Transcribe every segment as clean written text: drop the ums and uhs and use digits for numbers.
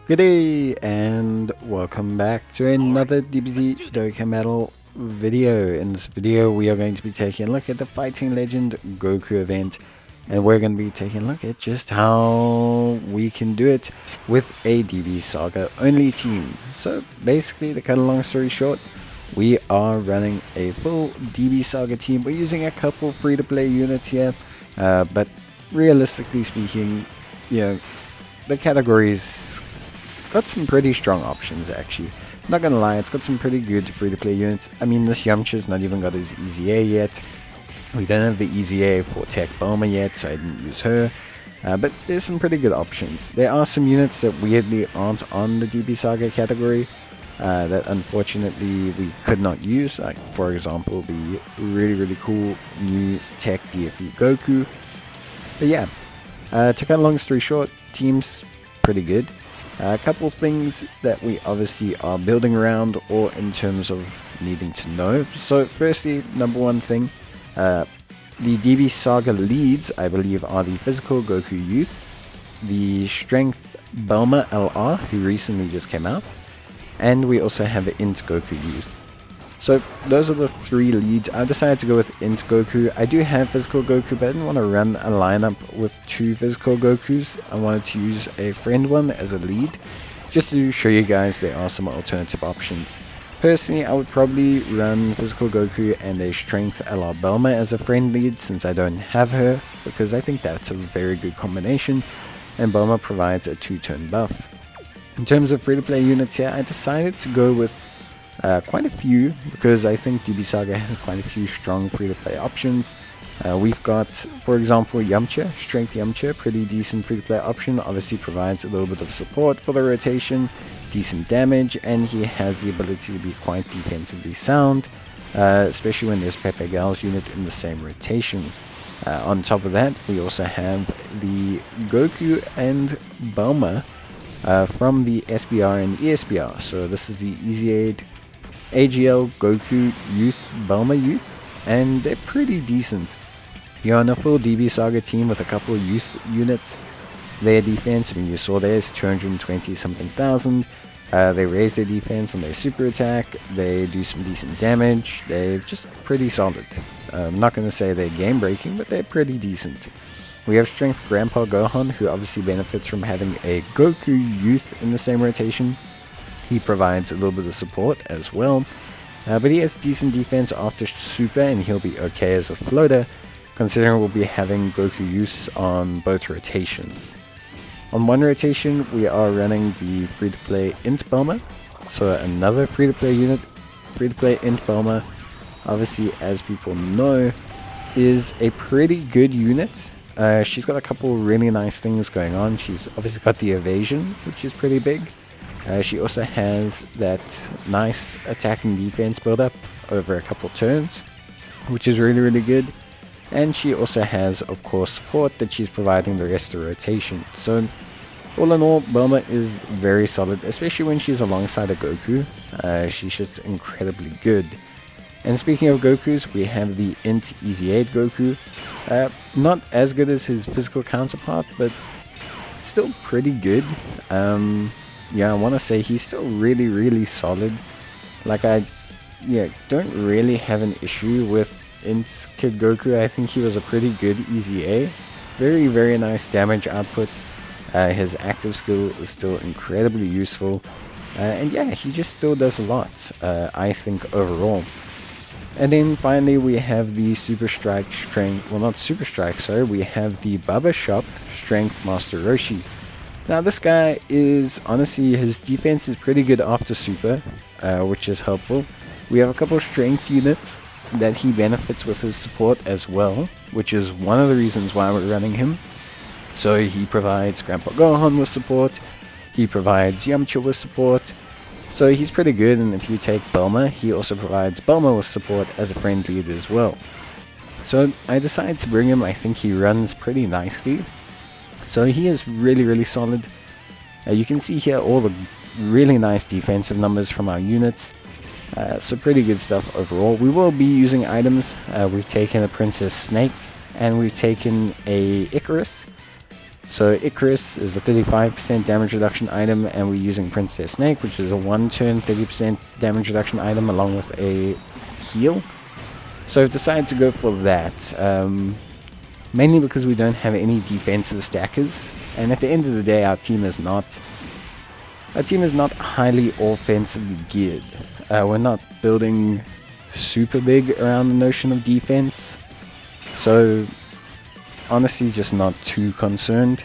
Good day and welcome back to another DBZ Dokkan video. In this video we are going to be taking a look at the Fighting Legend Goku event, and we're going to be taking a look at just how we can do it with a DB Saga only team. So basically, to cut a long story short, we are running a full DB Saga team. We're using a couple free-to-play units here, but realistically speaking, the categories got some pretty strong options actually. Not gonna lie, it's got some pretty good free-to-play units. I mean, this Yamcha's not even got his Easy A yet. We don't have the Easy A for Tech Bomber yet, so I didn't use her. But there's some pretty good options. There are some units that weirdly aren't on the DB Saga category that unfortunately we could not use. Like, for example, the really cool new Tech DFE Goku. But yeah, to cut a long story short, team's pretty good. A couple things that we obviously are building around, or in terms of needing to know. So firstly, number one thing, the DB Saga leads, I believe, are the Physical Goku Youth, the Strength Bulma LR, who recently just came out, and we also have the Int Goku Youth. So those are the three leads. I decided to go with Int Goku. I do have Physical Goku, but I didn't want to run a lineup with two Physical Gokus. I wanted to use a friend one as a lead, just to show you guys there are some alternative options. Personally, I would probably run Physical Goku and a Strength LR Bulma as a friend lead, since I don't have her, because I think that's a very good combination, and Bulma provides a 2-turn buff. In terms of free-to-play units here, I decided to go with quite a few, because I think DB Saga has quite a few strong free-to-play options. We've got, for example, Yamcha, Strength Yamcha, pretty decent free-to-play option. Obviously provides a little bit of support for the rotation, decent damage, and he has the ability to be quite defensively sound, especially when there's Pepe Gal's unit in the same rotation. On top of that, we also have the Goku and Bulma from the SBR and ESBR. So this is the Easy Aid AGL Goku Youth Bulma Youth, and they're pretty decent. You're on a full DB Saga team with a couple of youth units. Their defense, I mean, you saw theirs, 220 something thousand. They raise their defense on their super attack. They do some decent damage. They're just pretty solid. I'm not going to say they're game breaking, but they're pretty decent. We have Strength Grandpa Gohan, who obviously benefits from having a Goku Youth in the same rotation. He provides a little bit of support as well, but he has decent defense after Super, and he'll be okay as a floater, considering we'll be having Goku Youths on both rotations. On one rotation, we are running the free-to-play Int Bulma, so another free-to-play unit. Free-to-play Int Bulma, obviously, as people know, is a pretty good unit. She's got a couple really nice things going on. She's obviously got the evasion, which is pretty big. She also has that nice attack and defense build up over a couple turns, which is really good. And she also has, of course, support that she's providing the rest of the rotation. So all in all, Bulma is very solid, especially when she's alongside a Goku. She's just incredibly good. And speaking of Gokus, we have the Int Easy Aid Goku. Not as good as his physical counterpart, but still pretty good. I want to say he's still really solid. Like, I don't really have an issue with Int Kid Goku. I think he was a pretty good Easy A. Very nice damage output. His active skill is still incredibly useful. And yeah, he just still does a lot, I think, overall. And then finally we have the Super Strike Strength, well, not Super Strike, sorry, we have the Baba Shop Strength Master Roshi. Now this guy is, honestly, his defense is pretty good after Super, which is helpful. We have a couple of strength units that he benefits with his support as well, which is one of the reasons why we're running him. So he provides Grandpa Gohan with support, he provides Yamcha with support, so he's pretty good. And if you take Bulma, he also provides Bulma with support as a friend lead as well. So I decided to bring him. I think he runs pretty nicely. So he is really solid. You can see here all the really nice defensive numbers from our units. So pretty good stuff overall. We will be using items. We've taken a Princess Snake, and we've taken a Icarus. So Icarus is a 35% damage reduction item, and we're using Princess Snake, which is a 1-turn 30% damage reduction item along with a heal. So I've decided to go for that, mainly because we don't have any defensive stackers, and at the end of the day our team is not highly offensively geared. We're not building super big around the notion of defense, so honestly just not too concerned.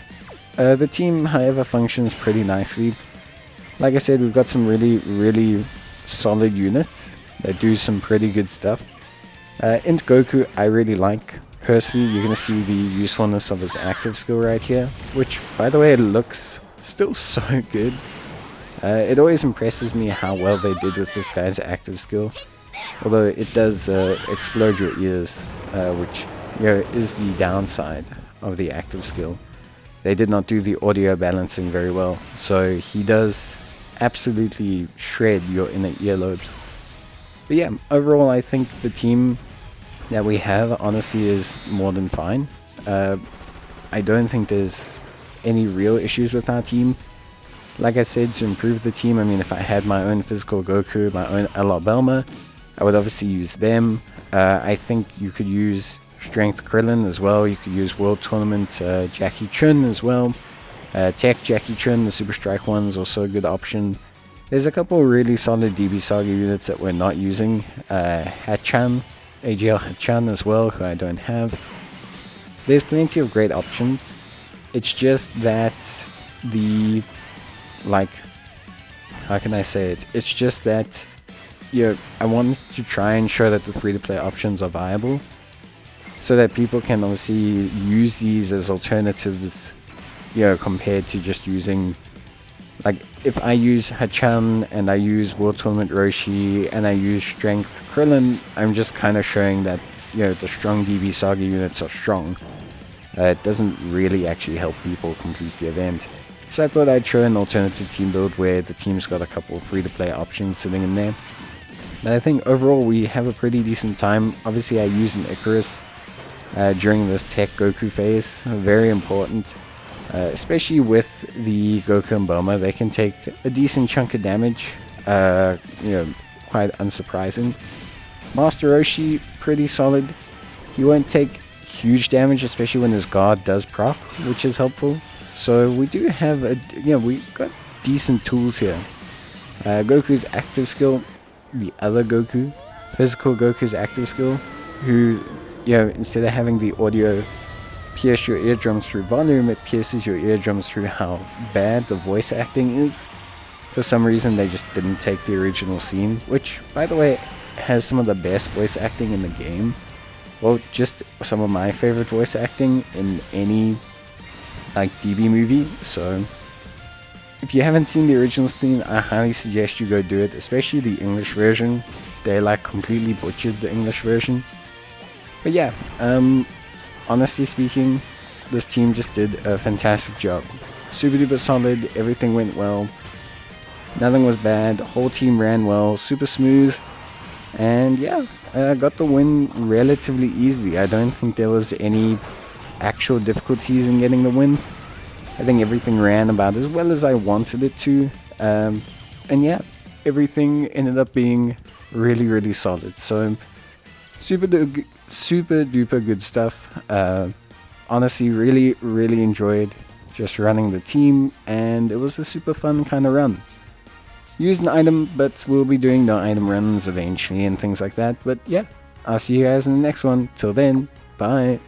The team, however, functions pretty nicely. Like I said, we've got some really solid units that do some pretty good stuff. Int Goku I really like. Personally, you're going to see the usefulness of his active skill right here, which, by the way, it looks still so good. It always impresses me how well they did with this guy's active skill, although it does explode your ears, which is the downside of the active skill. They did not do the audio balancing very well, so he does absolutely shred your inner earlobes. But yeah, overall I think the team that we have honestly is more than fine. I don't think there's any real issues with our team. Like I said, to improve the team, I mean, if I had my own physical Goku, my own Alabama, I would obviously use them. I think you could use Strength Krillin as well. You could use World Tournament Jackie Chun as well. Tech Jackie Chun, the Super Strike one, is also a good option. There's a couple really solid DB Saga units that we're not using. Hachan, AGL Hachan as well, who I don't have. There's plenty of great options. It's just that how can I say it? It's just that, I want to try and show that the free-to-play options are viable, so that people can obviously use these as alternatives, compared to just using, like, if I use Hachan and I use World Tournament Roshi and I use Strength Krillin, I'm just kind of showing that, the strong DB Saga units are strong. It doesn't really actually help people complete the event. So I thought I'd show an alternative team build where the team's got a couple of free-to-play options sitting in there. But I think overall we have a pretty decent time. Obviously I use an Icarus during this Tech Goku phase, very important. Especially with the Goku and Bulma, they can take a decent chunk of damage, quite unsurprising. Master Roshi, pretty solid. He won't take huge damage, especially when his guard does proc, which is helpful. So we do have we got decent tools here. Goku's active skill, the other Goku, physical Goku's active skill, who, instead of having the audio pierce your eardrums through volume, it pierces your eardrums through how bad the voice acting is. For some reason they just didn't take the original scene, which, by the way, has some of the best voice acting in the game. Well, just some of my favorite voice acting in any DB movie. So if you haven't seen the original scene, I highly suggest you go do it, especially the English version. They completely butchered the English version. But yeah, honestly speaking, this team just did a fantastic job. Super duper solid, everything went well, nothing was bad, the whole team ran well, super smooth, and yeah, got the win relatively easy. I don't think there was any actual difficulties in getting the win. I think everything ran about as well as I wanted it to, and yeah, everything ended up being really solid. So super duper good stuff. Honestly, really enjoyed just running the team, and it was a super fun kind of run. Used an item, but we'll be doing no item runs eventually and things like that. But yeah, I'll see you guys in the next one. Till then, bye.